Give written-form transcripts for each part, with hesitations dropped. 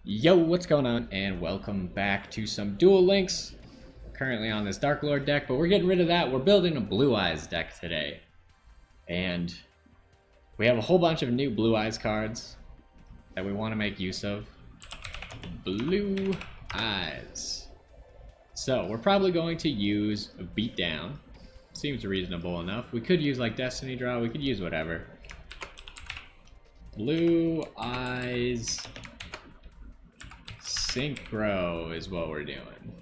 Yo, what's going on? And welcome back to some Duel Links. Currently on this Dark Lord deck, but we're getting rid of that. We're building a Blue Eyes deck today. And we have a whole bunch of new Blue Eyes cards that we want to make use of. Blue Eyes. So, we're probably going to use a Beatdown. Seems reasonable enough. We could use like Destiny Draw, we could use whatever. Blue Eyes Synchro is what we're doing.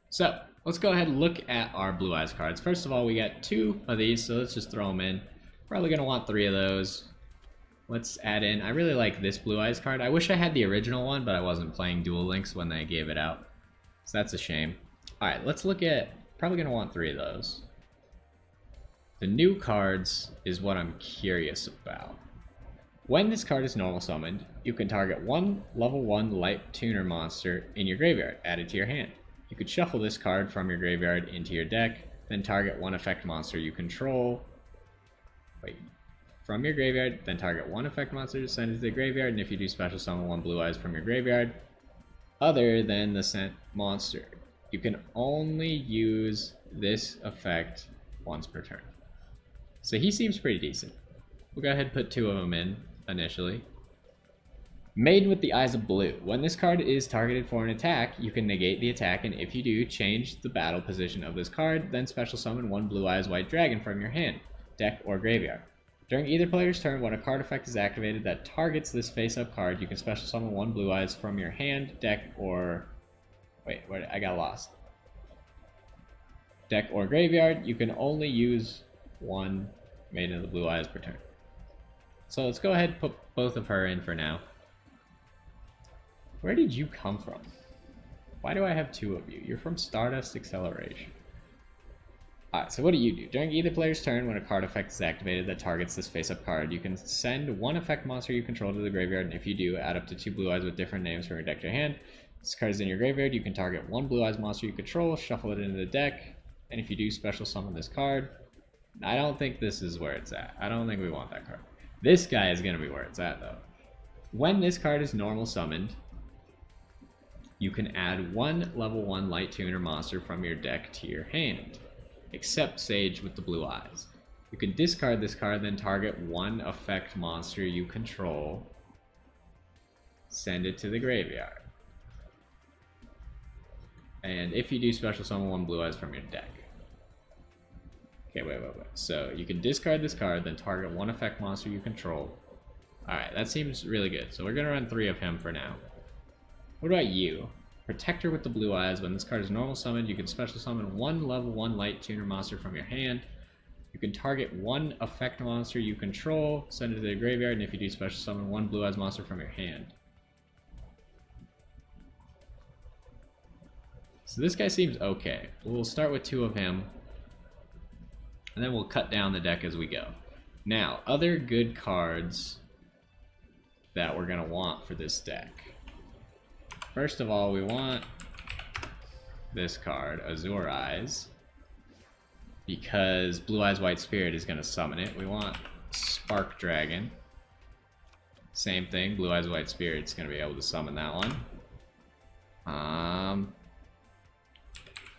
So, let's go ahead and look at our Blue Eyes cards. First of all, we got 2 of these, so let's just throw them in. Probably going to want 3 of those. Let's add in, I really like this Blue Eyes card. I wish I had the original one, but I wasn't playing Duel Links when they gave it out. So that's a shame. Alright, let's look at, probably going to want 3 of those. The new cards is what I'm curious about. When this card is normal summoned, you can target one level 1 light tuner monster in your graveyard, added to your hand. You could shuffle this card from your graveyard into your deck, then target one effect monster you control. From your graveyard, then target one effect monster to send it to the graveyard, and if you do special summon one Blue Eyes from your graveyard, other than the sent monster. You can only use this effect once per turn. So he seems pretty decent. We'll go ahead and put 2 of them in initially. Maiden with the Eyes of Blue. When this card is targeted for an attack, you can negate the attack, and if you do, change the battle position of this card, then special summon one Blue Eyes White Dragon from your hand, deck, or graveyard. During either player's turn, when a card effect is activated that targets this face-up card, you can special summon one Blue Eyes from your hand, deck, or... I got lost. Deck or graveyard. You can only use one Maiden of the Blue Eyes per turn. So let's go ahead and put both of her in for now. Where did you come from? Why do I have 2 of you? You're from Stardust Acceleration. Alright, so what do you do? During either player's turn, when a card effect is activated that targets this face-up card, you can send one effect monster you control to the graveyard, and if you do, add up to 2 Blue Eyes with different names from your deck to your hand. This card is in your graveyard, you can target one Blue Eyes monster you control, shuffle it into the deck, and if you do, special summon this card. I don't think this is where it's at. I don't think we want that card. This guy is going to be where it's at, though. When this card is normal summoned, you can add one level 1 light tuner monster from your deck to your hand, except Sage with the Blue Eyes. You can discard this card, then target one effect monster you control, send it to the graveyard. And if you do, special summon one Blue Eyes from your deck. Okay, wait. So you can discard this card, then target one effect monster you control. Alright, that seems really good. So we're going to run 3 of him for now. What about you? Protector with the Blue Eyes. When this card is normal summoned, you can special summon one level 1 light tuner monster from your hand. You can target one effect monster you control, send it to the graveyard, and if you do, special summon one Blue Eyes monster from your hand. So this guy seems okay. We'll start with 2 of him, and then we'll cut down the deck as we go. Now, other good cards that we're going to want for this deck. First of all, we want this card, Azure Eyes, because Blue Eyes White Spirit is going to summon it. We want Spark Dragon. Same thing, Blue Eyes White Spirit is going to be able to summon that one.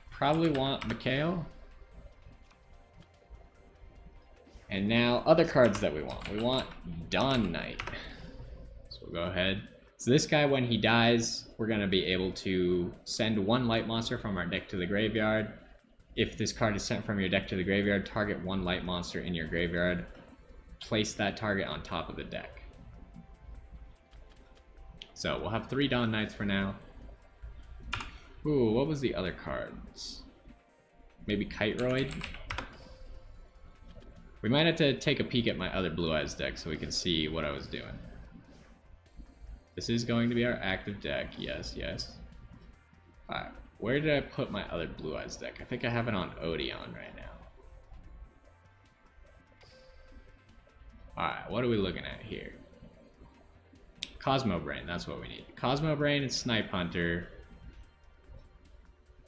Probably want Mikhail. And now, other cards that we want. We want Dawn Knight. So we'll go ahead. So this guy, when he dies, we're going to be able to send one light monster from our deck to the graveyard. If this card is sent from your deck to the graveyard, target one light monster in your graveyard. Place that target on top of the deck. So we'll have 3 Dawn Knights for now. Ooh, what was the other cards? Maybe Kiteroid? We might have to take a peek at my other Blue Eyes deck so we can see what I was doing. This is going to be our active deck. Yes. Alright, where did I put my other Blue Eyes deck? I think I have it on Odeon right now. Alright, what are we looking at here? Cosmo Brain, that's what we need. Cosmo Brain and Snipe Hunter.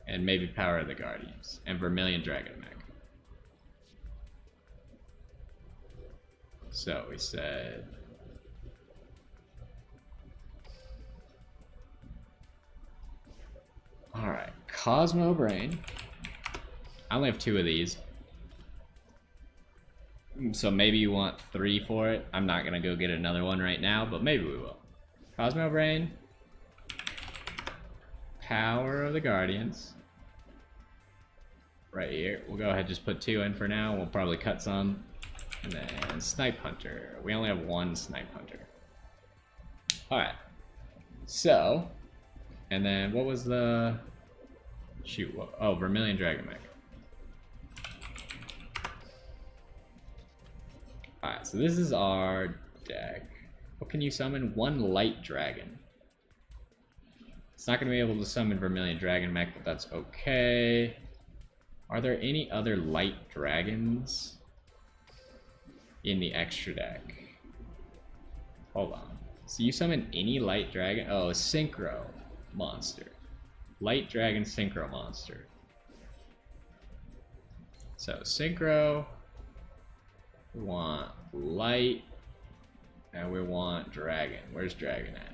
And maybe Power of the Guardians. And Vermilion Dragon Mech. So we said Cosmo Brain. I only have 2 of these. So maybe you want 3 for it. I'm not gonna go get another one right now, but maybe we will. Cosmo Brain. Power of the Guardians. Right here. We'll go ahead and just put 2 in for now. We'll probably cut some. And then Snipe Hunter. We only have 1 Snipe Hunter. Alright. So, and then what was the... Shoot, what... Oh, Vermilion Dragon Mech. Alright, so this is our deck. What can you summon? 1 Light Dragon. It's not going to be able to summon Vermilion Dragon Mech, but that's okay. Are there any other Light Dragons in the extra deck? Hold on. So you summon any Light Dragon? Oh, a Synchro monster. Light Dragon Synchro monster. So Synchro, we want Light, and we want Dragon. Where's Dragon at?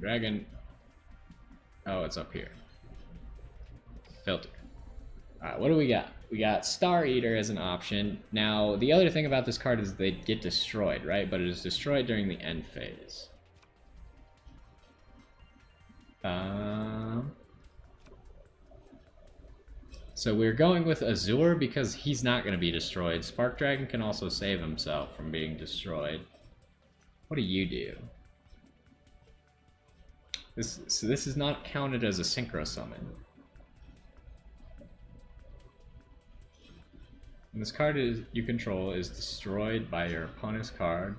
Dragon, oh, it's up here. Filter. Alright, what do we got? We got Star Eater as an option. Now, the other thing about this card is they get destroyed, right? But it is destroyed during the end phase. So we're going with Azure because he's not going to be destroyed. Spark Dragon can also save himself from being destroyed. What do you do? So this is not counted as a Synchro summon. And this card you control is destroyed by your opponent's card.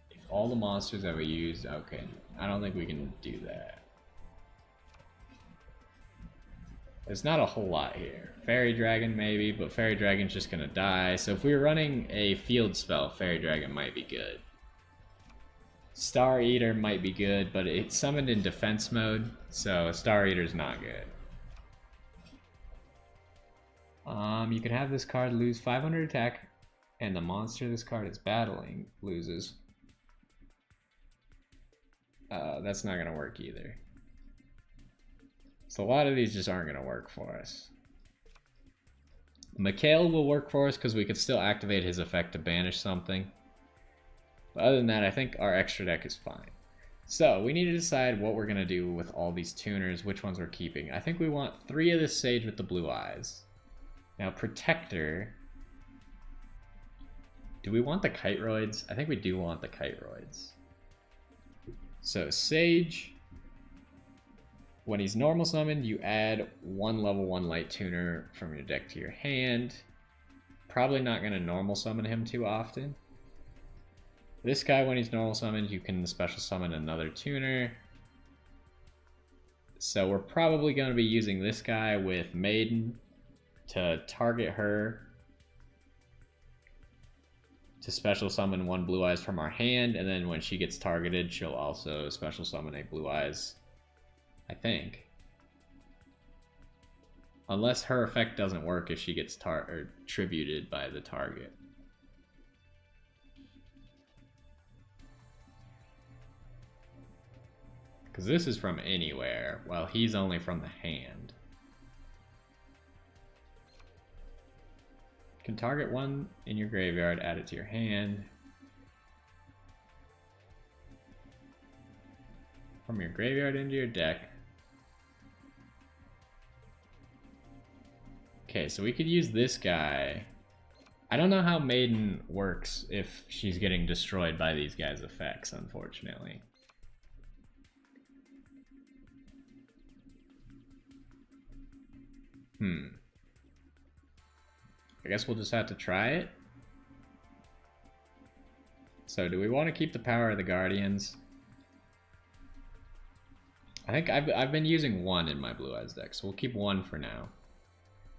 If all the monsters that we use, okay, I don't think we can do that. There's not a whole lot here. Fairy Dragon maybe, but Fairy Dragon's just gonna die. So if we were running a field spell, Fairy Dragon might be good. Star Eater might be good, but it's summoned in defense mode, so Star Eater's not good. You could have this card lose 500 attack, and the monster this card is battling loses. That's not gonna work either. So a lot of these just aren't gonna work for us. Mikhail will work for us because we could still activate his effect to banish something. But other than that, I think our extra deck is fine. So we need to decide what we're gonna do with all these tuners, which ones we're keeping. I think we want 3 of this Sage with the blue eyes. Now, Protector. Do we want the Kiteroids? I think we do want the Kiteroids. So, Sage. When he's normal summoned, you add 1 level 1 light tuner from your deck to your hand. Probably not going to normal summon him too often. This guy, when he's normal summoned, you can special summon another tuner. So, we're probably going to be using this guy with Maiden to target her, to special summon 1 blue eyes from our hand, and then when she gets targeted, she'll also special summon a blue eyes, I think. Unless her effect doesn't work if she gets tributed by the target. Because this is from anywhere, while he's only from the hand. You can target 1 in your graveyard, add it to your hand. From your graveyard into your deck. Okay, so we could use this guy. I don't know how Maiden works if she's getting destroyed by these guys' effects, unfortunately. I guess we'll just have to try it. So do we want to keep the power of the Guardians? I think I've been using 1 in my Blue Eyes deck, so we'll keep 1 for now.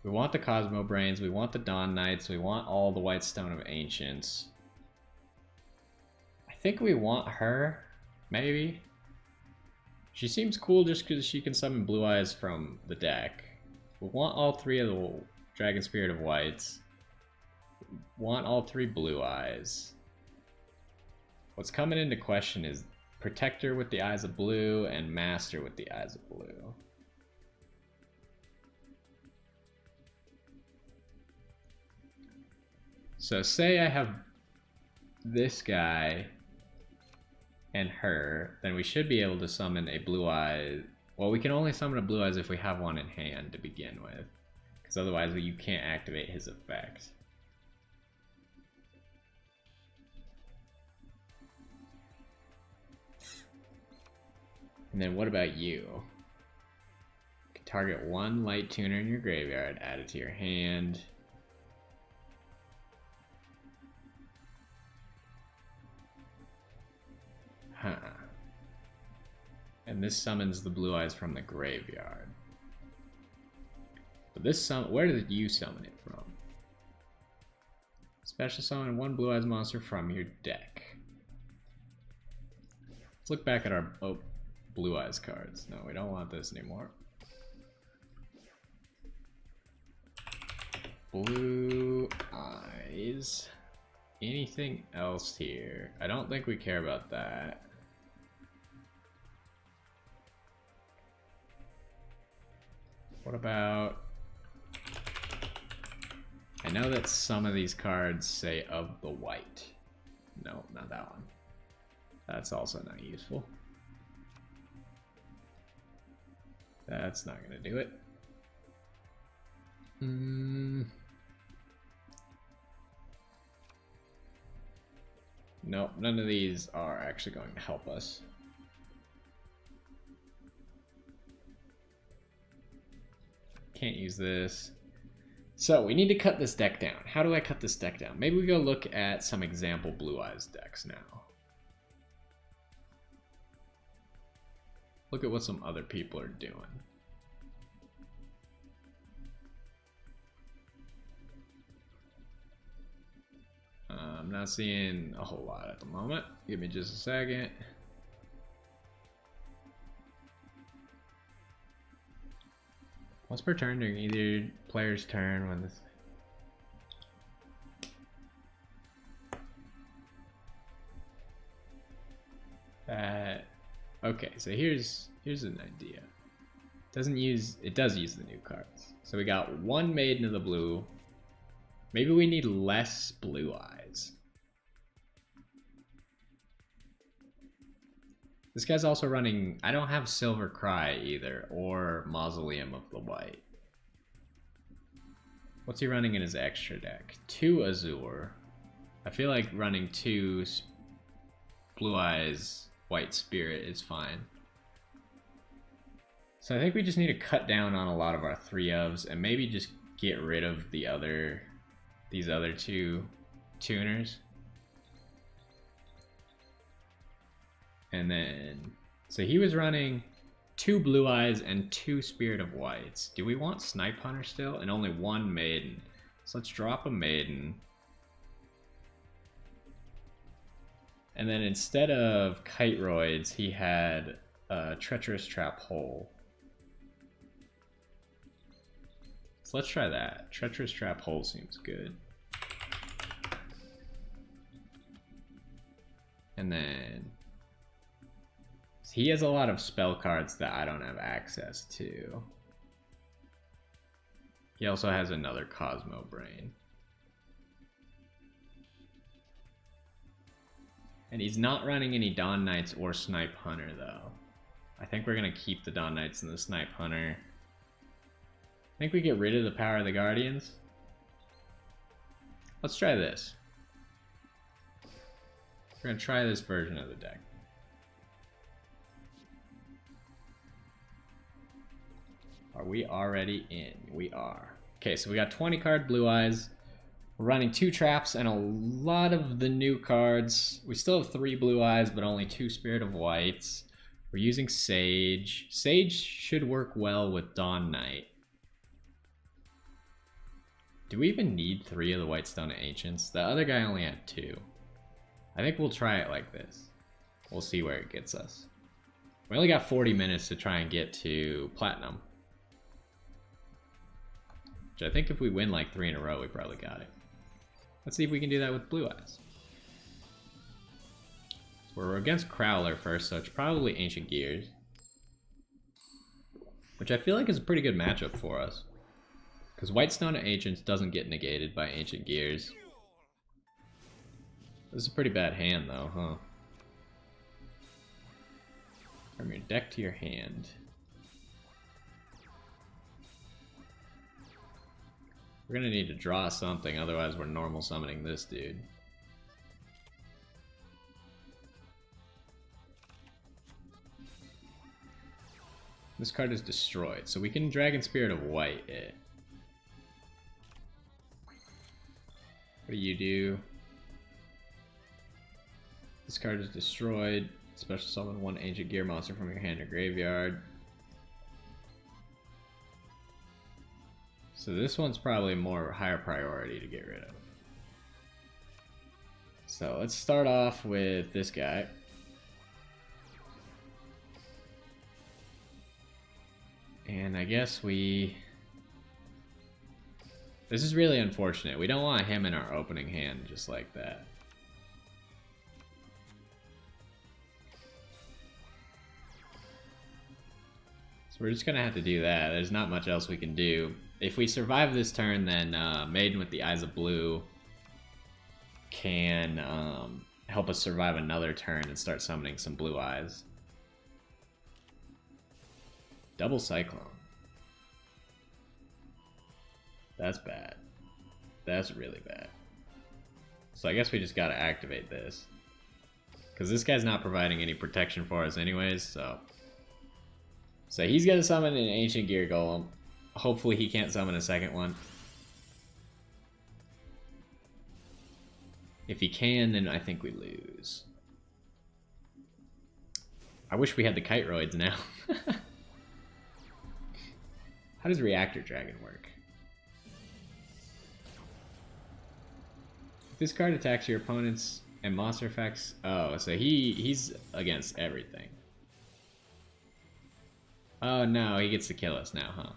We want the Cosmo Brains, we want the Dawn Knights, we want all the White Stone of Ancients. I think we want her, maybe. She seems cool just because she can summon Blue Eyes from the deck. We want all 3 of the Dragon Spirit of Whites. We want all 3 Blue Eyes. What's coming into question is Protector with the Eyes of Blue and Master with the Eyes of Blue. So say I have this guy and her, then we should be able to summon a Blue Eyes. Well, we can only summon a Blue Eyes if we have one in hand to begin with, because otherwise you can't activate his effect. And then what about you? You can target one light tuner in your graveyard, add it to your hand. Huh. And this summons the Blue Eyes from the graveyard. But this where did you summon it from? Special summon one Blue Eyes monster from your deck. Let's look back at our Blue Eyes cards. No, we don't want this anymore. Blue Eyes. Anything else here? I don't think we care about that. What about... I know that some of these cards say of the white. No, not that one. That's also not useful. That's not gonna do it. Nope, none of these are actually going to help us. Can't use this. So we need to cut this deck down. How do I cut this deck down? Maybe we go look at some example Blue Eyes decks now. Look at what some other people are doing. I'm not seeing a whole lot at the moment. Give me just a second. Once per turn during either player's turn when this... Okay, so here's an idea. It does use the new cards. So we got one Maiden of the Blue. Maybe we need less Blue Eyes. This guy's also running... I don't have Silver Cry either, or Mausoleum of the White. What's he running in his extra deck? 2 Azure. I feel like running 2 Blue Eyes White Spirit is fine. So I think we just need to cut down on a lot of our 3-ofs and maybe just get rid of these other 2 tuners. And then, so he was running 2 Blue Eyes and 2 Spirit of Whites. Do we want Snipe Hunter still? And only 1 Maiden. So let's drop a Maiden. And then instead of Kiteroids, he had a Treacherous Trap Hole. So let's try that. Treacherous Trap Hole seems good. And then... he has a lot of spell cards that I don't have access to. He also has another Cosmo Brain. And he's not running any Dawn Knights or Snipe Hunter though. I think we're gonna keep the Dawn Knights and the Snipe Hunter. I think we get rid of the Power of the Guardians. Let's try this. We're gonna try this version of the deck. Are we already in? We are. Okay, so we got 20 card Blue Eyes. We're running 2 traps and a lot of the new cards. We still have 3 Blue Eyes, but only 2 Spirit of Whites. We're using Sage. Sage should work well with Dawn Knight. Do we even need 3 of the Whitestone Ancients? The other guy only had 2. I think we'll try it like this. We'll see where it gets us. We only got 40 minutes to try and get to Platinum. Which I think if we win like 3 in a row, we probably got it. Let's see if we can do that with Blue Eyes. So we're against Crowler first, so it's probably Ancient Gears. Which I feel like is a pretty good matchup for us. Because Whitestone Ancients doesn't get negated by Ancient Gears. This is a pretty bad hand, though, huh? From your deck to your hand. We're gonna need to draw something, otherwise we're normal summoning this dude. This card is destroyed, so we can Dragon Spirit of White it. What do you do? This card is destroyed. Special summon one ancient gear monster from your hand or graveyard. So this one's probably more higher priority to get rid of. So let's start off with this guy. And I guess this is really unfortunate. We don't want him in our opening hand just like that. So we're just gonna have to do that. There's not much else we can do. If we survive this turn, then Maiden with the Eyes of Blue can help us survive another turn and start summoning some blue eyes. Double Cyclone. That's bad. That's really bad. So I guess we just gotta activate this. Because this guy's not providing any protection for us anyways, so... So he's gonna summon an Ancient Gear Golem. Hopefully he can't summon a second one. If he can, then I think we lose. I wish we had the Kiteroids now. How does Reactor Dragon work? If this card attacks your opponents and monster effects... Oh, so he's against everything. Oh no, he gets to kill us now, huh?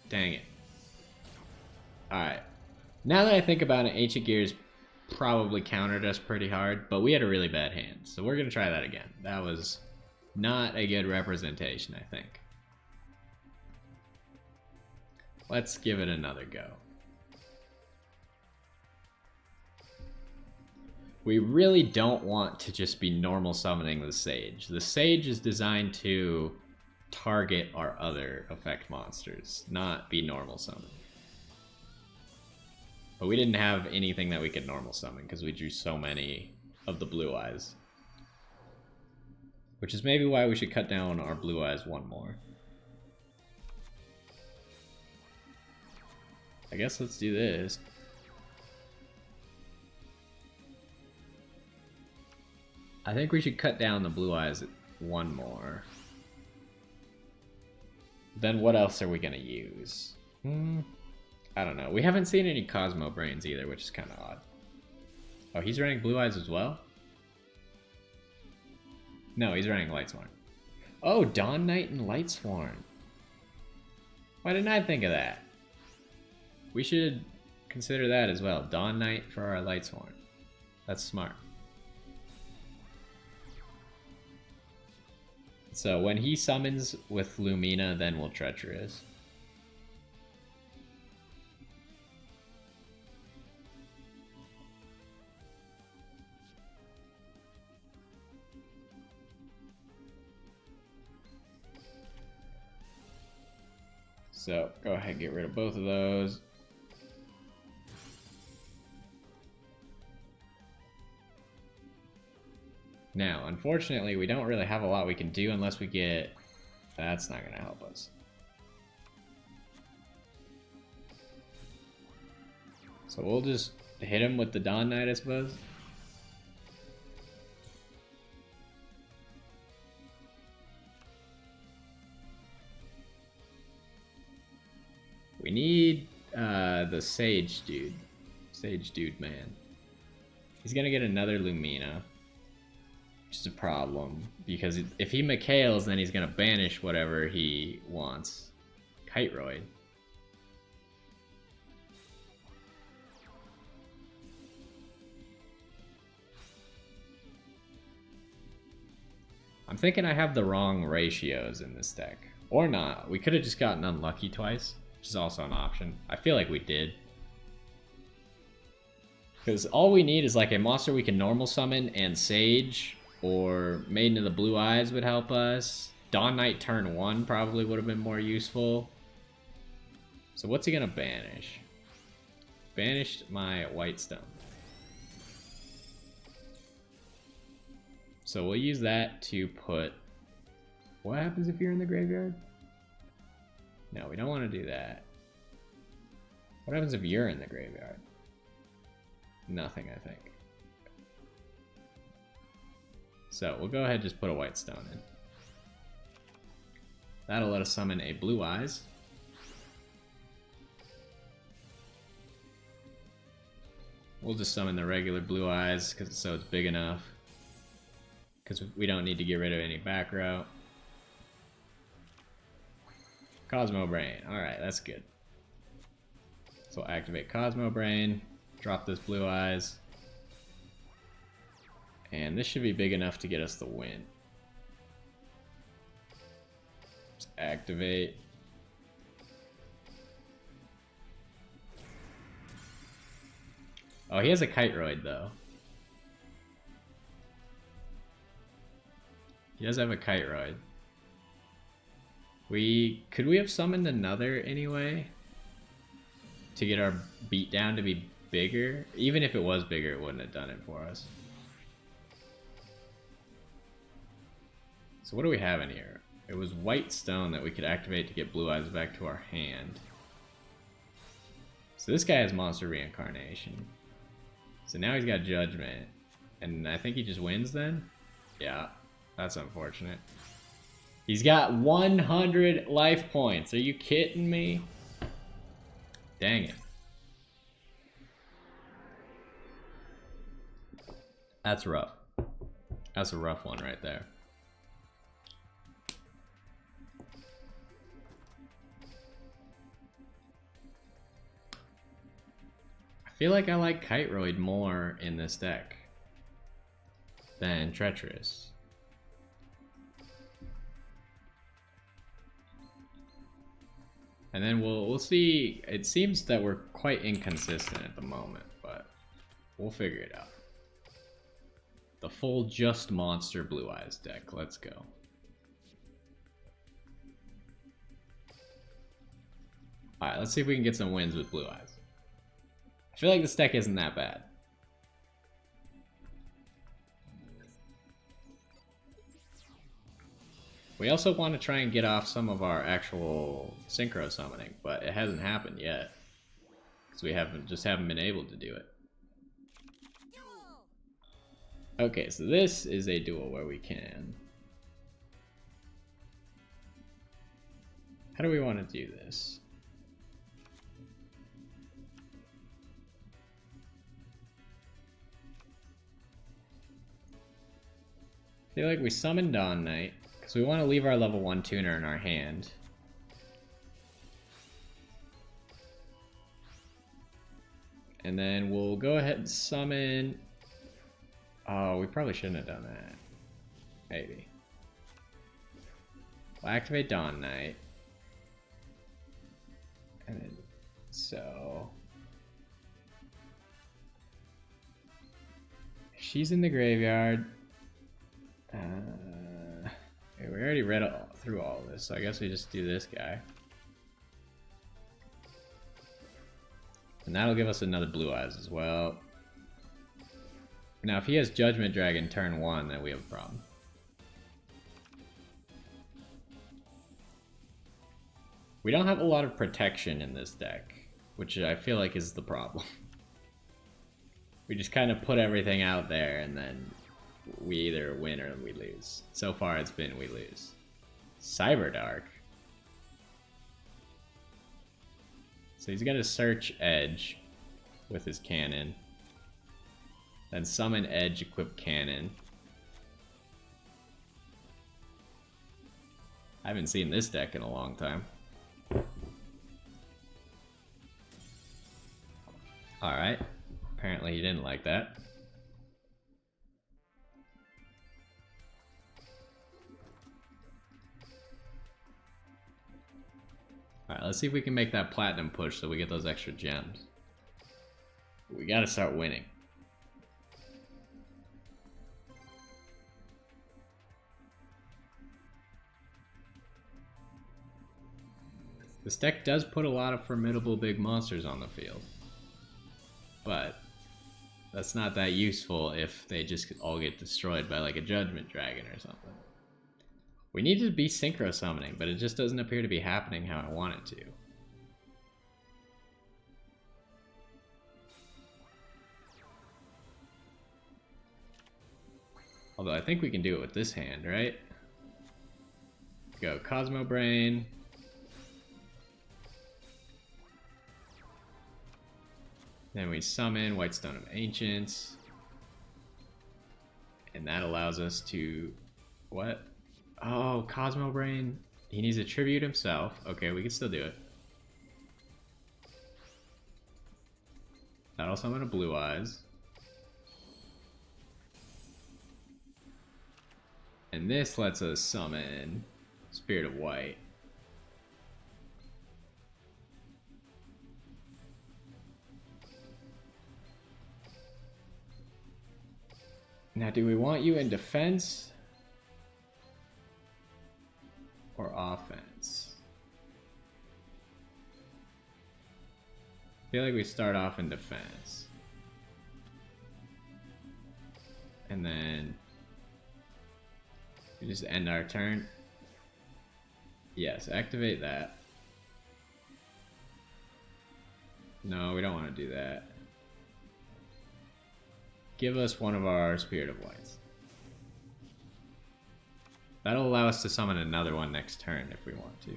Dang it. Alright. Now that I think about it, Ancient Gears probably countered us pretty hard, but we had a really bad hand, so we're gonna try that again. That was not a good representation, I think. Let's give it another go. We really don't want to just be normal summoning the Sage. The Sage is designed to target our other effect monsters, not be normal summon. But we didn't have anything that we could normal summon because we drew so many of the blue eyes. Which is maybe why we should cut down our blue eyes one more. I guess let's do this. I think we should cut down the blue eyes one more. Then what else are we gonna use? I don't know. We haven't seen any Cosmo Brains either, which is kind of odd. Oh, he's running blue eyes as well? No, he's running Lightsworn. Oh, Dawn Knight and Lightsworn. Why didn't I think of that? We should consider that as well. Dawn Knight for our Lightsworn. That's smart. So when he summons with Lumina, then we'll Treacherous. So go ahead and get rid of both of those. Now, unfortunately, we don't really have a lot we can do unless we get... That's not going to help us. So we'll just hit him with the Dawn Knight, I suppose. We need the Sage dude. Sage dude, man. He's going to get another Lumina. Which is a problem, because if he Mikhails, then he's gonna banish whatever he wants. Kiteroid. I'm thinking I have the wrong ratios in this deck. Or not. We could have just gotten unlucky twice, which is also an option. I feel like we did. Because all we need is like a monster we can normal summon, and Sage or Maiden of the Blue Eyes would help us. Dawn Knight turn 1 probably would have been more useful. So what's he gonna banish? Banished my White Stone. So we'll use that to put... What happens if you're in the graveyard? No, we don't want to do that. What happens if you're in the graveyard? Nothing, I think. So we'll go ahead and just put a White Stone in. That'll let us summon a Blue Eyes. We'll just summon the regular Blue Eyes so it's big enough. Because we don't need to get rid of any back row. Cosmo Brain. Alright, that's good. So we'll activate Cosmo Brain. Drop this Blue Eyes. And this should be big enough to get us the win. Let's activate. Oh, he has a Kiteroid though. He does have a Kiteroid. Could we have summoned another anyway? To get our beatdown to be bigger? Even if it was bigger, it wouldn't have done it for us. So what do we have in here? It was White Stone that we could activate to get Blue Eyes back to our hand. So this guy has Monster Reincarnation. So now he's got Judgment. And I think he just wins then? Yeah, that's unfortunate. He's got 100 life points. Are you kidding me? Dang it. That's rough. That's a rough one right there. I feel like I like Kiteroid more in this deck than Treacherous. And then we'll see. It seems that we're quite inconsistent at the moment, but we'll figure it out. The full Just Monster Blue Eyes deck. Let's go. Alright, let's see if we can get some wins with Blue Eyes. I feel like this deck isn't that bad. We also want to try and get off some of our actual synchro summoning, but it hasn't happened yet. Because we haven't been able to do it. Okay, so this is a duel where we can. How do we want to do this? I feel like we summon Dawn Knight, because we want to leave our level 1 tuner in our hand. And then we'll go ahead and summon... Oh, we probably shouldn't have done that. Maybe. We'll activate Dawn Knight. And then, so... She's in the graveyard. Okay, we already read through all of this, so I guess we just do this guy. And that'll give us another Blue Eyes as well. Now, if he has Judgment Dragon turn 1, then we have a problem. We don't have a lot of protection in this deck, which I feel like is the problem. We just kind of put everything out there, and then we either win or we lose. So far, it's been we lose. Cyberdark. So he's got to search Edge with his cannon. Then summon Edge, equip cannon. I haven't seen this deck in a long time. Alright. Apparently he didn't like that. Alright, let's see if we can make that platinum push so we get those extra gems. We gotta start winning. This deck does put a lot of formidable big monsters on the field, but that's not that useful if they just all get destroyed by like a Judgment Dragon or something. We need to be synchro summoning, but it just doesn't appear to be happening how I want it to. Although I think we can do it with this hand, right? Go Cosmo Brain. Then we summon Whitestone of Ancients. And that allows us to... What? Oh, Cosmo Brain. He needs to tribute himself. Okay, we can still do it. That'll summon a Blue Eyes. And this lets us summon Spirit of White. Now, do we want you in defense or offense? I feel like we start off in defense. And then we just end our turn. Yes, activate that. No, we don't want to do that. Give us one of our Spirit of Whites. That'll allow us to summon another one next turn if we want to.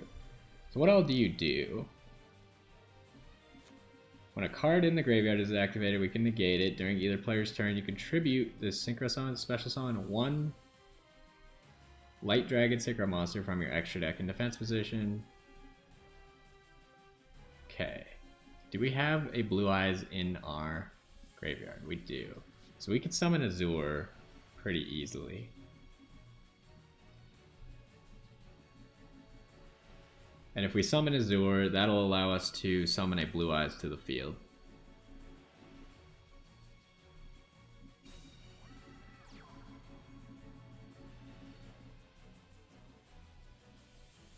So what all do you do? When a card in the graveyard is activated, we can negate it. During either player's turn, you contribute this Synchro Summon, Special Summon, one Light Dragon Synchro Monster from your extra deck in defense position. Okay. Do we have a Blue Eyes in our graveyard? We do. So we can summon Azure pretty easily. And if we summon Azure, that'll allow us to summon a Blue Eyes to the field.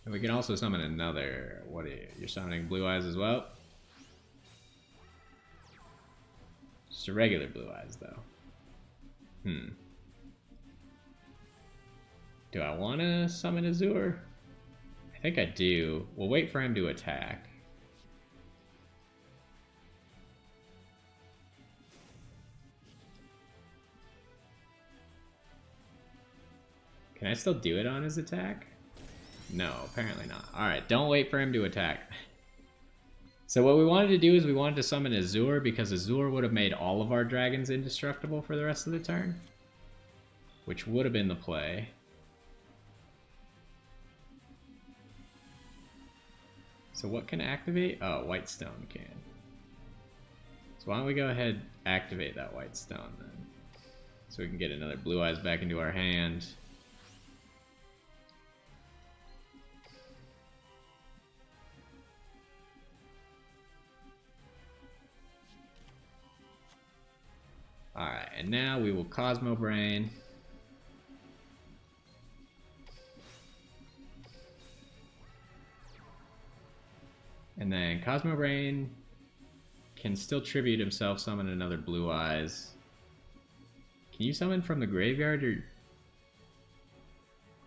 And we can also summon another. What are you? You're summoning Blue Eyes as well? Just a regular Blue Eyes, though. Do I want to summon Azure? I think I do. We'll wait for him to attack. Can I still do it on his attack? No, apparently not. Alright, don't wait for him to attack. So what we wanted to do is we wanted to summon Azure because Azure would have made all of our dragons indestructible for the rest of the turn. Which would have been the play. So what can activate? Oh, Whitestone can. So why don't we go ahead and activate that Whitestone then. So we can get another Blue Eyes back into our hand. Alright, and now we will Cosmo Brain. And then Cosmo Brain can still tribute himself, summon another Blue Eyes. Can you summon from the graveyard or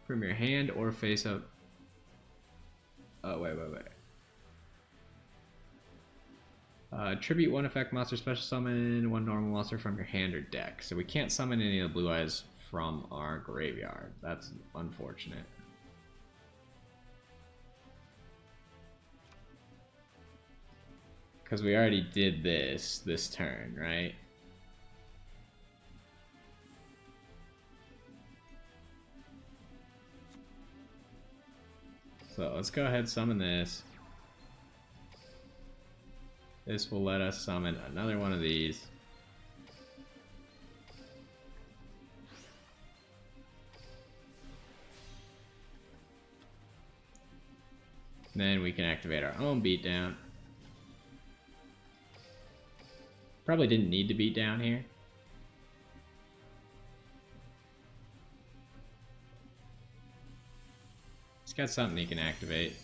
from your hand or face up? Oh, wait. Tribute one effect monster, special summon one normal monster from your hand or deck. So we can't summon any of the Blue Eyes from our graveyard. That's unfortunate. Because we already did this turn, right? So let's go ahead and summon this. This will let us summon another one of these. Then we can activate our own beatdown. Probably didn't need to beat down here. He's got something he can activate.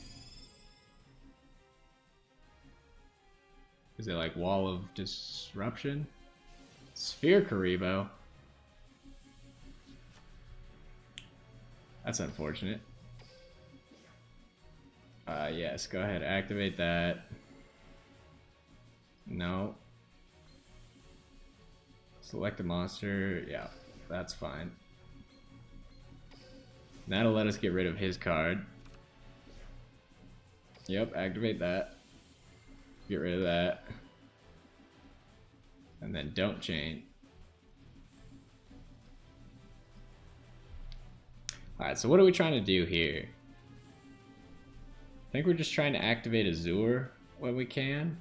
Is it like Wall of Disruption? Sphere Karibo. That's unfortunate. Yes, go ahead, activate that. No. Select a monster. Yeah, that's fine. That'll let us get rid of his card. Yep, activate that. Get rid of that. And then don't chain. Alright, so what are we trying to do here? I think we're just trying to activate Azure when we can.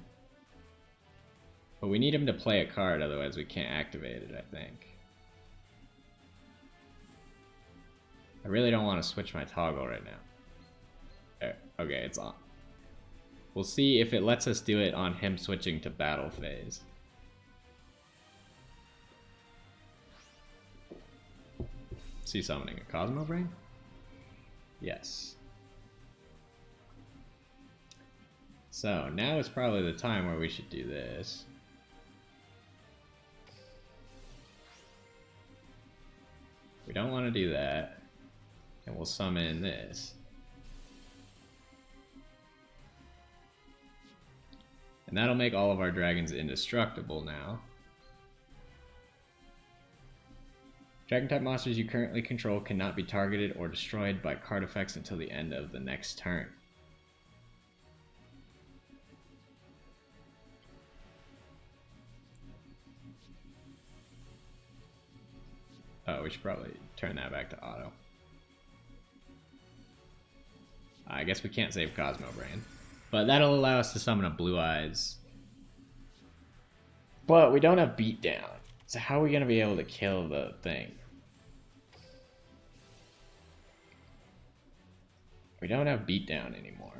But we need him to play a card, otherwise we can't activate it, I think. I really don't want to switch my toggle right now. Okay, it's on. We'll see if it lets us do it on him switching to battle phase. Is he summoning a Cosmo Brain? Yes. So now is probably the time where we should do this. We don't want to do that. And we'll summon this. And that'll make all of our dragons indestructible now. Dragon type monsters you currently control cannot be targeted or destroyed by card effects until the end of the next turn. Oh, we should probably turn that back to auto. I guess we can't save Cosmo Brain. But that'll allow us to summon a Blue Eyes. But we don't have Beatdown. So how are we going to be able to kill the thing? We don't have Beatdown anymore.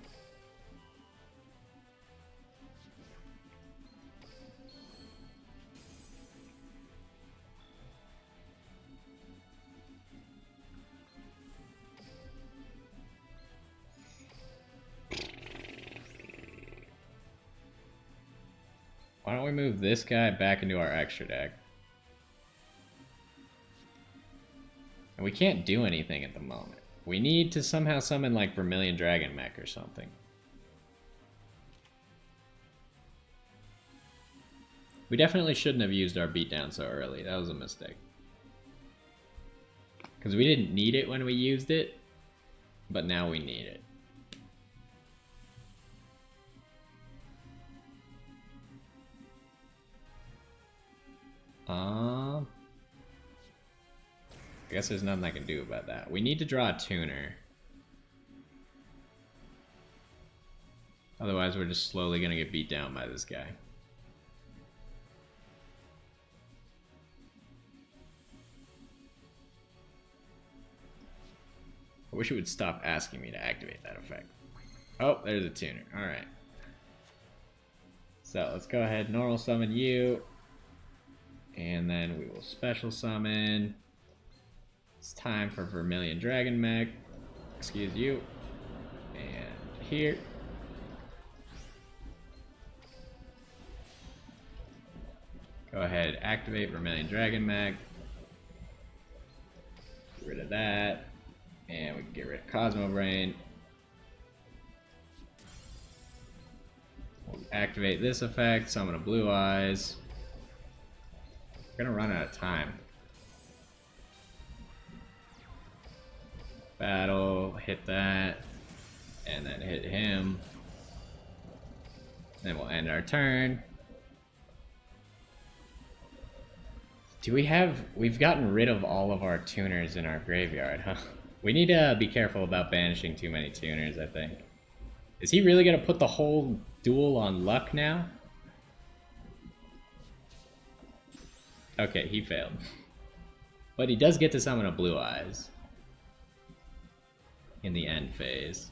Why don't we move this guy back into our extra deck? And we can't do anything at the moment. We need to somehow summon like Vermilion Dragon Mech or something. We definitely shouldn't have used our beatdown so early. That was a mistake. Because we didn't need it when we used it, but now we need it. I guess there's nothing I can do about that. We need to draw a tuner. Otherwise, we're just slowly going to get beat down by this guy. I wish it would stop asking me to activate that effect. Oh, there's a tuner. Alright. So, let's go ahead, normal summon you. And then we will special summon. It's time for Vermilion Dragon Mech. Excuse you. And here. Go ahead, activate Vermilion Dragon Mech. Get rid of that. And we can get rid of Cosmo Brain. We'll activate this effect, summon a Blue Eyes. We're gonna run out of time. Battle, hit that, and then hit him. Then we'll end our turn. Do we have... We've gotten rid of all of our tuners in our graveyard, huh? We need to be careful about banishing too many tuners, I think. Is he really gonna put the whole duel on luck now? Okay, he failed. But he does get to summon a Blue Eyes in the end phase.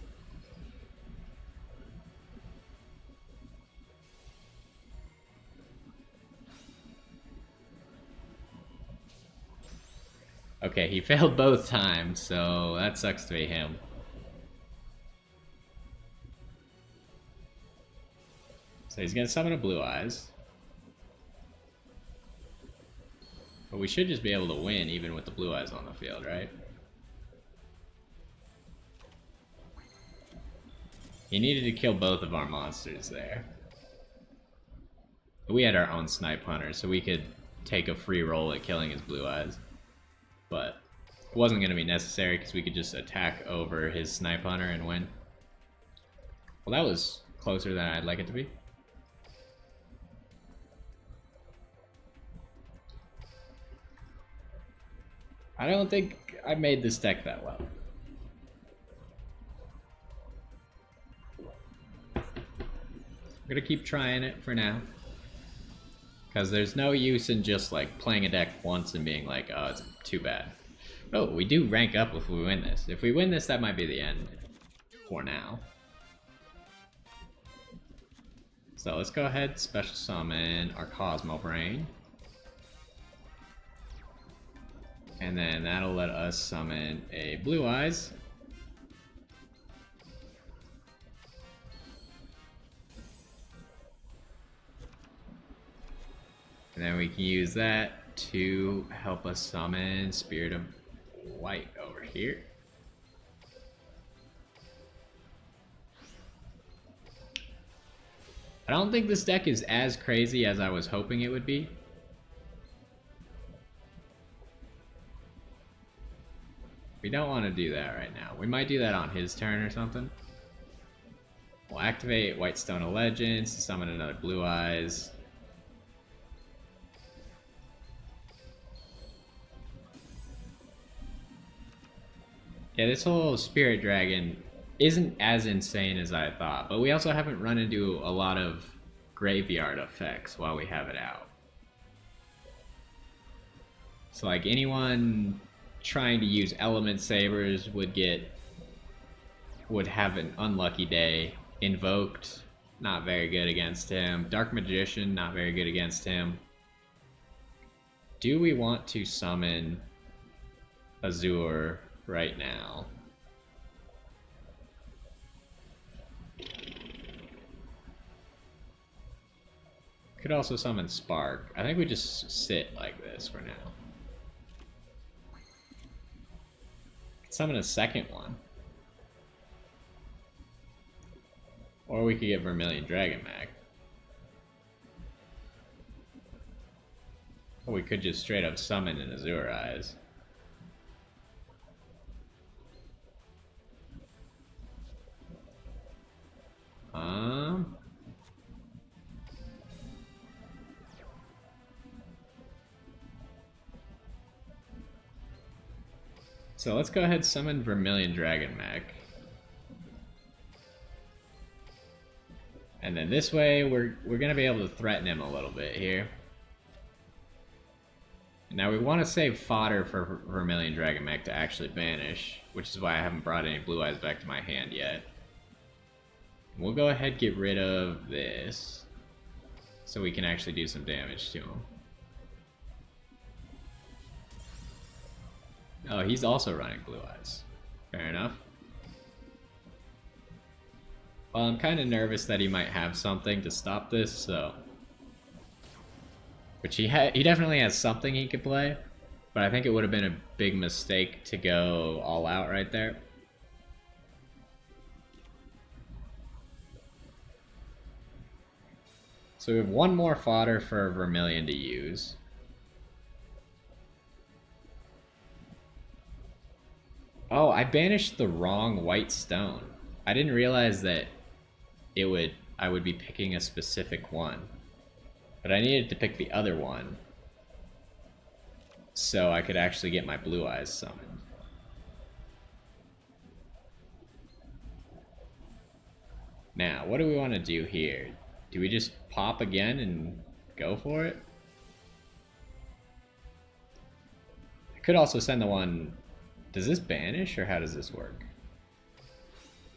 Okay, he failed both times, so that sucks to be him. So he's gonna summon a Blue Eyes. But we should just be able to win even with the Blue Eyes on the field, right? He needed to kill both of our monsters there. We had our own Snipe Hunter, so we could take a free roll at killing his Blue Eyes. But it wasn't going to be necessary because we could just attack over his Snipe Hunter and win. Well, that was closer than I'd like it to be. I don't think I made this deck that well. I'm gonna keep trying it for now. Because there's no use in just like playing a deck once and being like, oh, it's too bad. Oh, we do rank up if we win this. If we win this, that might be the end for now. So let's go ahead, special summon our Cosmo Brain. And then that'll let us summon a Blue Eyes. And then we can use that to help us summon Spirit of White over here. I don't think this deck is as crazy as I was hoping it would be. We don't want to do that right now. We might do that on his turn or something. We'll activate Whitestone of Legends to summon another Blue Eyes. Yeah, this whole Spirit Dragon isn't as insane as I thought, but we also haven't run into a lot of graveyard effects while we have it out. So like anyone trying to use Element Sabers would have an unlucky day. Invoked, not very good against him. Dark Magician, not very good against him. Do we want to summon Azure right now? Could also summon Spark. I think we just sit like this for now. Could summon a second one. Or we could get Vermilion Dragon Mag. Or we could just straight up summon an Azure Eyes. So let's go ahead and summon Vermilion Dragon Mag. And then this way, we're gonna be able to threaten him a little bit here. Now we want to save fodder for Vermilion Dragon Mech to actually banish, which is why I haven't brought any Blue Eyes back to my hand yet. We'll go ahead and get rid of this, so we can actually do some damage to him. Oh, he's also running Blue Eyes. Fair enough. Well, I'm kind of nervous that he might have something to stop this, so... Which he definitely has something he could play, but I think it would have been a big mistake to go all out right there. So we have one more fodder for Vermilion to use. Oh, I banished the wrong white stone. I didn't realize that I would be picking a specific one. But I needed to pick the other one so I could actually get my Blue Eyes summoned. Now, what do we want to do here? Do we just pop again and go for it? I could also send the one... Does this banish, or how does this work?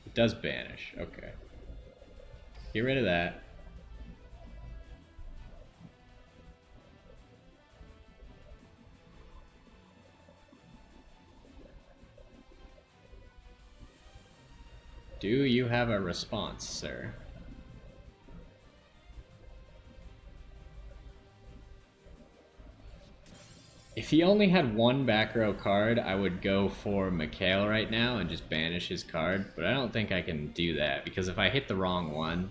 It does banish, okay. Get rid of that. Do you have a response, sir? If he only had one back row card, I would go for Mikhail right now and just banish his card, but I don't think I can do that, because if I hit the wrong one,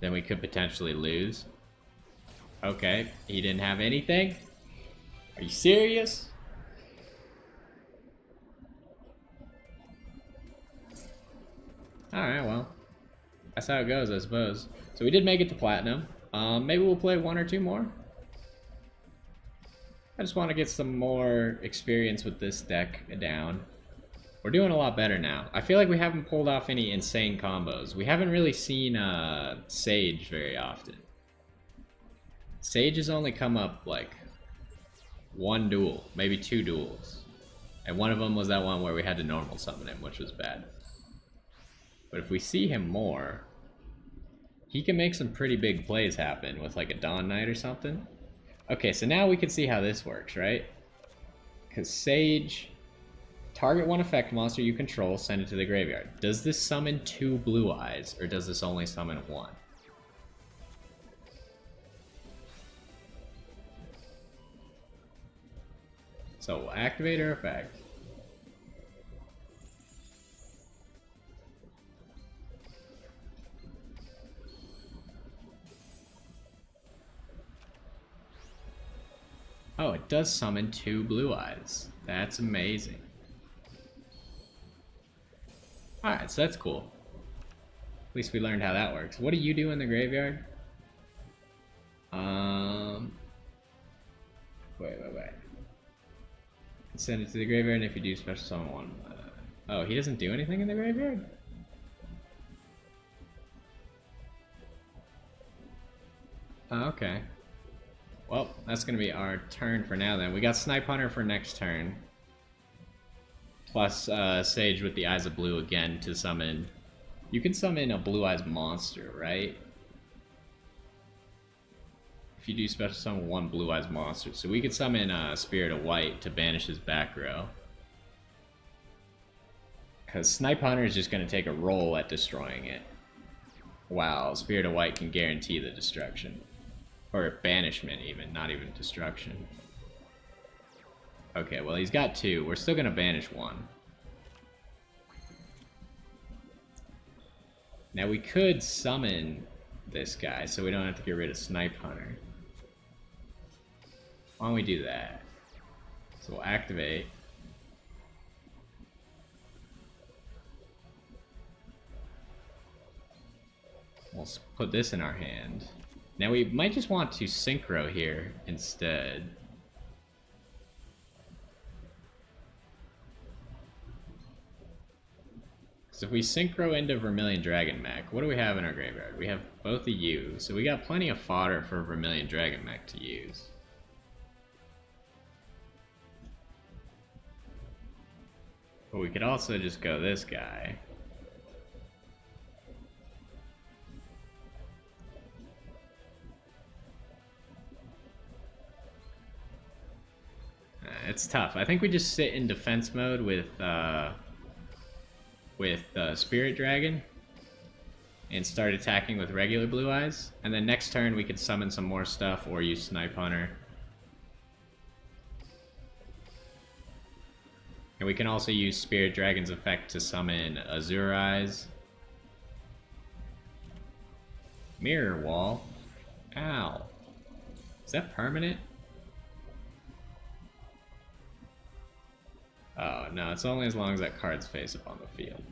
then we could potentially lose. Okay, he didn't have anything? Are you serious? Alright, well, that's how it goes, I suppose. So we did make it to Platinum. Maybe we'll play one or two more. I just want to get some more experience with this deck down. We're doing a lot better now. I feel like we haven't pulled off any insane combos. We haven't really seen Sage very often. Sage has only come up like one duel, maybe two duels. And one of them was that one where we had to normal summon him, which was bad. But if we see him more, he can make some pretty big plays happen with like a Dawn Knight or something. Okay, so now we can see how this works, right? Because Sage, target one effect monster you control, send it to the graveyard. Does this summon 2 blue eyes, or does this only summon 1? So we'll activate her effect. Oh, it does summon 2 blue eyes. That's amazing. Alright, so that's cool. At least we learned how that works. What do you do in the graveyard? Wait. Send it to the graveyard, and if you do special summon one. Oh, he doesn't do anything in the graveyard? Oh, okay. Well, that's gonna be our turn for now then. We got Snipe Hunter for next turn. Plus Sage with the Eyes of Blue again to summon. You can summon a Blue Eyes monster, right? If you do special summon 1 Blue Eyes monster. So we could summon Spirit of White to banish his back row. Because Snipe Hunter is just going to take a roll at destroying it. Wow, Spirit of White can guarantee the destruction. Or banishment even, not even destruction. Okay, well he's got 2. We're still going to banish 1. Now we could summon this guy so we don't have to get rid of Snipe Hunter. Why don't we do that? So we'll activate. We'll put this in our hand. Now we might just want to synchro here instead. So if we synchro into Vermilion Dragon Mech, what do we have in our graveyard? We have both of you, so we got plenty of fodder for Vermilion Dragon Mech to use. But we could also just go this guy. It's tough. I think we just sit in defense mode with Spirit Dragon and start attacking with regular Blue Eyes. And then next turn we could summon some more stuff or use Snipe Hunter. And we can also use Spirit Dragon's effect to summon Azure Eyes. Mirror Wall. Ow. Is that permanent? Oh, no, it's only as long as that card's face up on the field.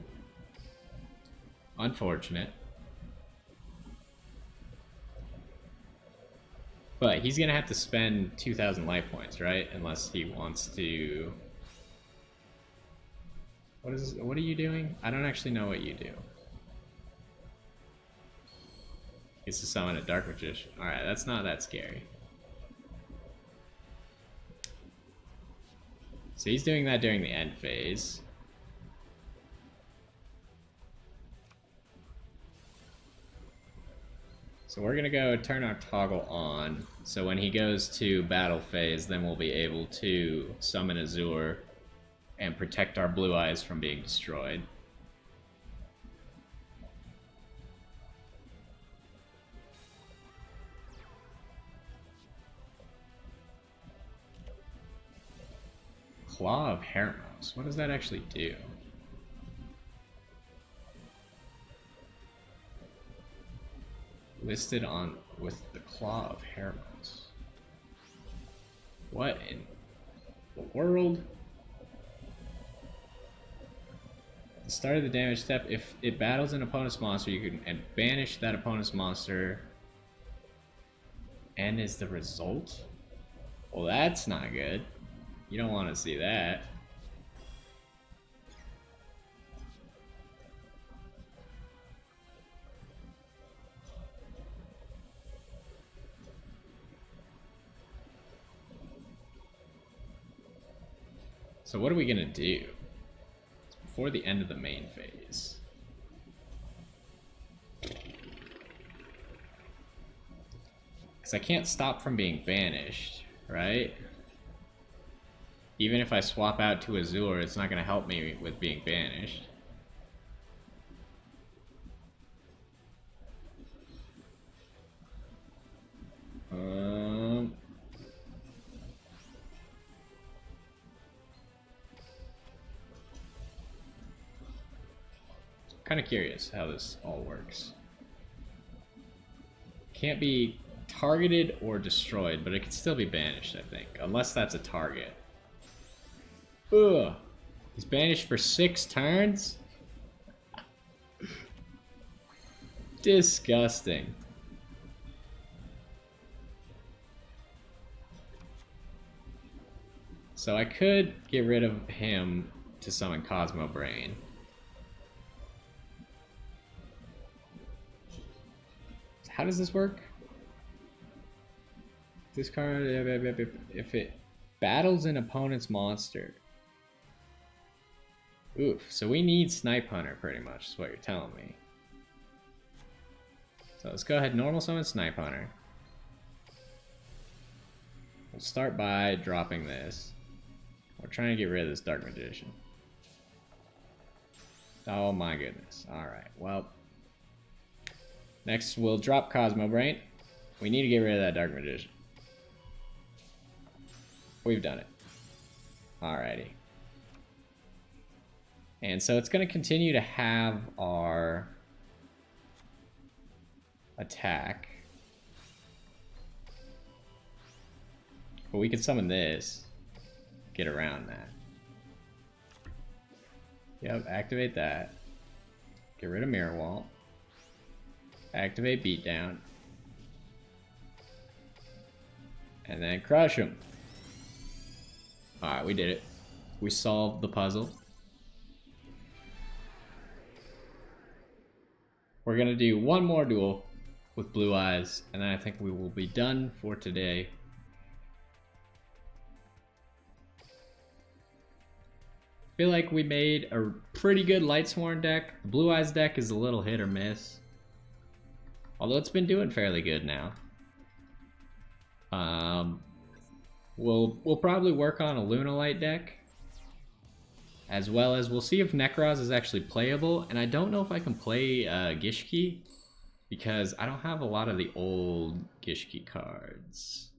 Unfortunate. But he's gonna have to spend 2,000 life points, right? Unless he wants to... What are you doing? I don't actually know what you do. Gets to summon a Dark Magician. Alright, that's not that scary. So he's doing that during the end phase. So we're gonna go turn our toggle on. So when he goes to battle phase, then we'll be able to summon Azure and protect our Blue Eyes from being destroyed. Claw of Hermos. What does that actually do? Listed on with the Claw of Hermos. What in the world? At the start of the damage step, if it battles an opponent's monster, you can banish that opponent's monster. And is the result? Well, that's not good. You don't want to see that. So what are we gonna do? It's before the end of the main phase. Because I can't stop from being banished, right? Even if I swap out to Azure, it's not gonna help me with being banished. Kind of curious how this all works. Can't be targeted or destroyed, but it can still be banished, I think, unless that's a target. Ugh. He's banished for 6 turns? Disgusting. So I could get rid of him to summon Cosmo Brain. How does this work? This card, if it battles an opponent's monster. Oof, so we need Snipe Hunter pretty much, is what you're telling me. So let's go ahead and normal summon Snipe Hunter. We'll start by dropping this. We're trying to get rid of this Dark Magician. Oh my goodness. Alright, well. Next, we'll drop Cosmo Brain. We need to get rid of that Dark Magician. We've done it. Alrighty. And so it's going to continue to have our attack. But we can summon this. Get around that. Yep, activate that. Get rid of Mirror Wall. Activate Beatdown. And then crush him. Alright, we did it. We solved the puzzle. We're gonna do one more duel with Blue Eyes, and then I think we will be done for today. I feel like we made a pretty good Lightsworn deck. The Blue Eyes deck is a little hit or miss. Although it's been doing fairly good now. We'll probably work on a Lunalight deck. As well as we'll see if Nekroz is actually playable. And I don't know if I can play Gishki. Because I don't have a lot of the old Gishki cards.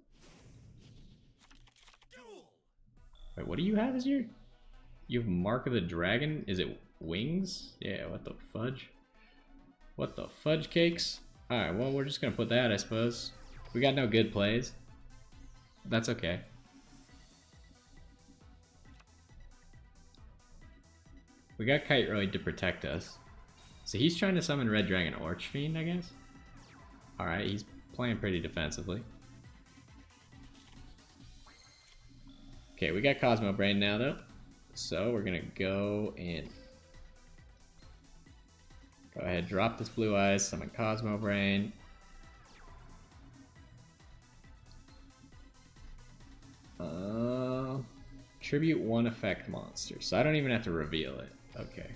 Wait, what do you have as your... You have Mark of the Dragon? Is it Wings? Yeah, what the fudge? What the fudge cakes? Alright, well, we're just gonna put that, I suppose. We got no good plays. That's okay. We got Kite Roid to protect us. So he's trying to summon Red Dragon Archfiend, I guess? Alright, he's playing pretty defensively. Okay, we got Cosmo Brain now, though. So we're gonna go and go ahead, drop this Blue Eyes, summon Cosmo Brain. Tribute 1 effect monster, so I don't even have to reveal it. Okay.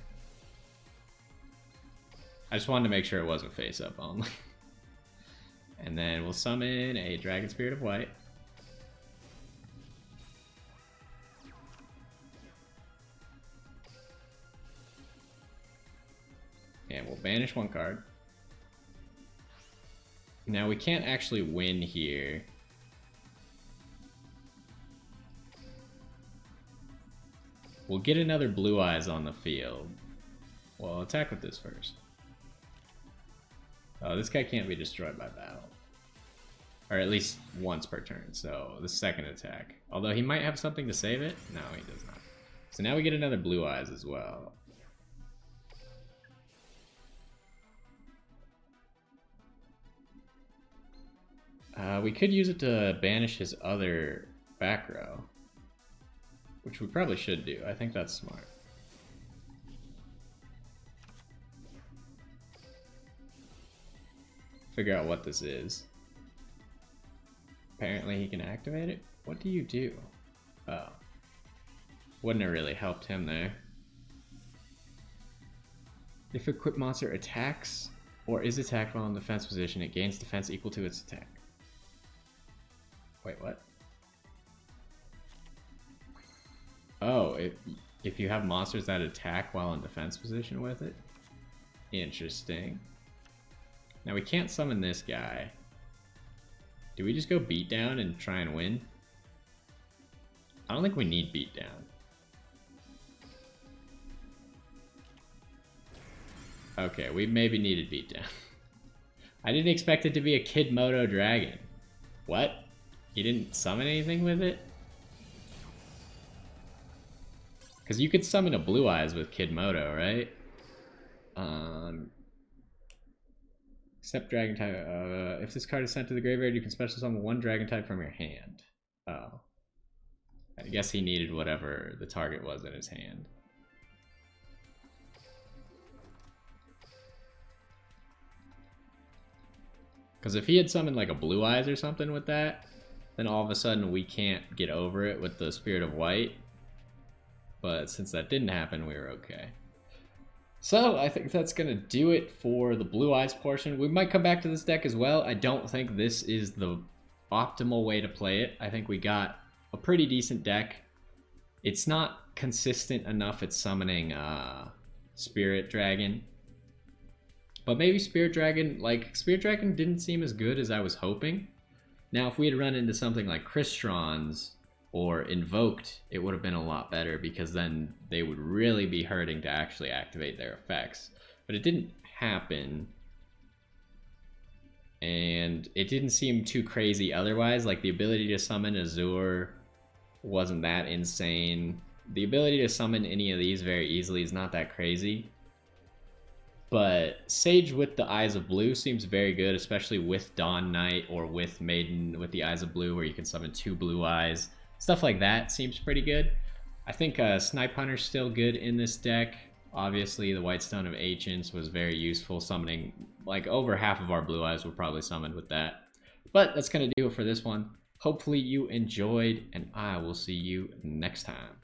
I just wanted to make sure it wasn't face up only. And then we'll summon a Dragon Spirit of White. And we'll banish 1 card. Now we can't actually win here. We'll get another Blue Eyes on the field. Well, attack with this first. Oh, this guy can't be destroyed by battle. Or at least once per turn, so the second attack. Although he might have something to save it? No, he does not. So now we get another Blue Eyes as well. We could use it to banish his other back row. Which we probably should do. I think that's smart. Figure out what this is. Apparently he can activate it? What do you do? Oh. Wouldn't have really helped him there. If equipped monster attacks or is attacked while in defense position, it gains defense equal to its attack. Wait, what? Oh, if you have monsters that attack while in defense position with it? Interesting. Now we can't summon this guy. Do we just go beat down and try and win? I don't think we need beat down. Okay, we maybe needed beat down. I didn't expect it to be a Kid Moto dragon. What? You didn't summon anything with it? Because you could summon a Blue Eyes with Kid Moto, right? Except dragon type. If this card is sent to the graveyard, you can special summon one dragon type from your hand. Oh. I guess he needed whatever the target was in his hand. Because if he had summoned like a Blue Eyes or something with that, then all of a sudden we can't get over it with the Spirit of White. But since that didn't happen, we were okay. So I think that's going to do it for the Blue Eyes portion. We might come back to this deck as well. I don't think this is the optimal way to play it. I think we got a pretty decent deck. It's not consistent enough at summoning Spirit Dragon. But maybe Spirit Dragon didn't seem as good as I was hoping. Now if we had run into something like Crystron's or Invoked, it would have been a lot better because then they would really be hurting to actually activate their effects. But it didn't happen. And it didn't seem too crazy otherwise. Like the ability to summon Azure wasn't that insane. The ability to summon any of these very easily is not that crazy. But Sage with the Eyes of Blue seems very good, especially with Dawn Knight or with Maiden with the Eyes of Blue, where you can summon 2 Blue Eyes. Stuff like that seems pretty good. I think Snipe Hunter's still good in this deck. Obviously, the Whitestone of Ancients was very useful, summoning like over half of our Blue Eyes were probably summoned with that. But that's going to do it for this one. Hopefully you enjoyed, and I will see you next time.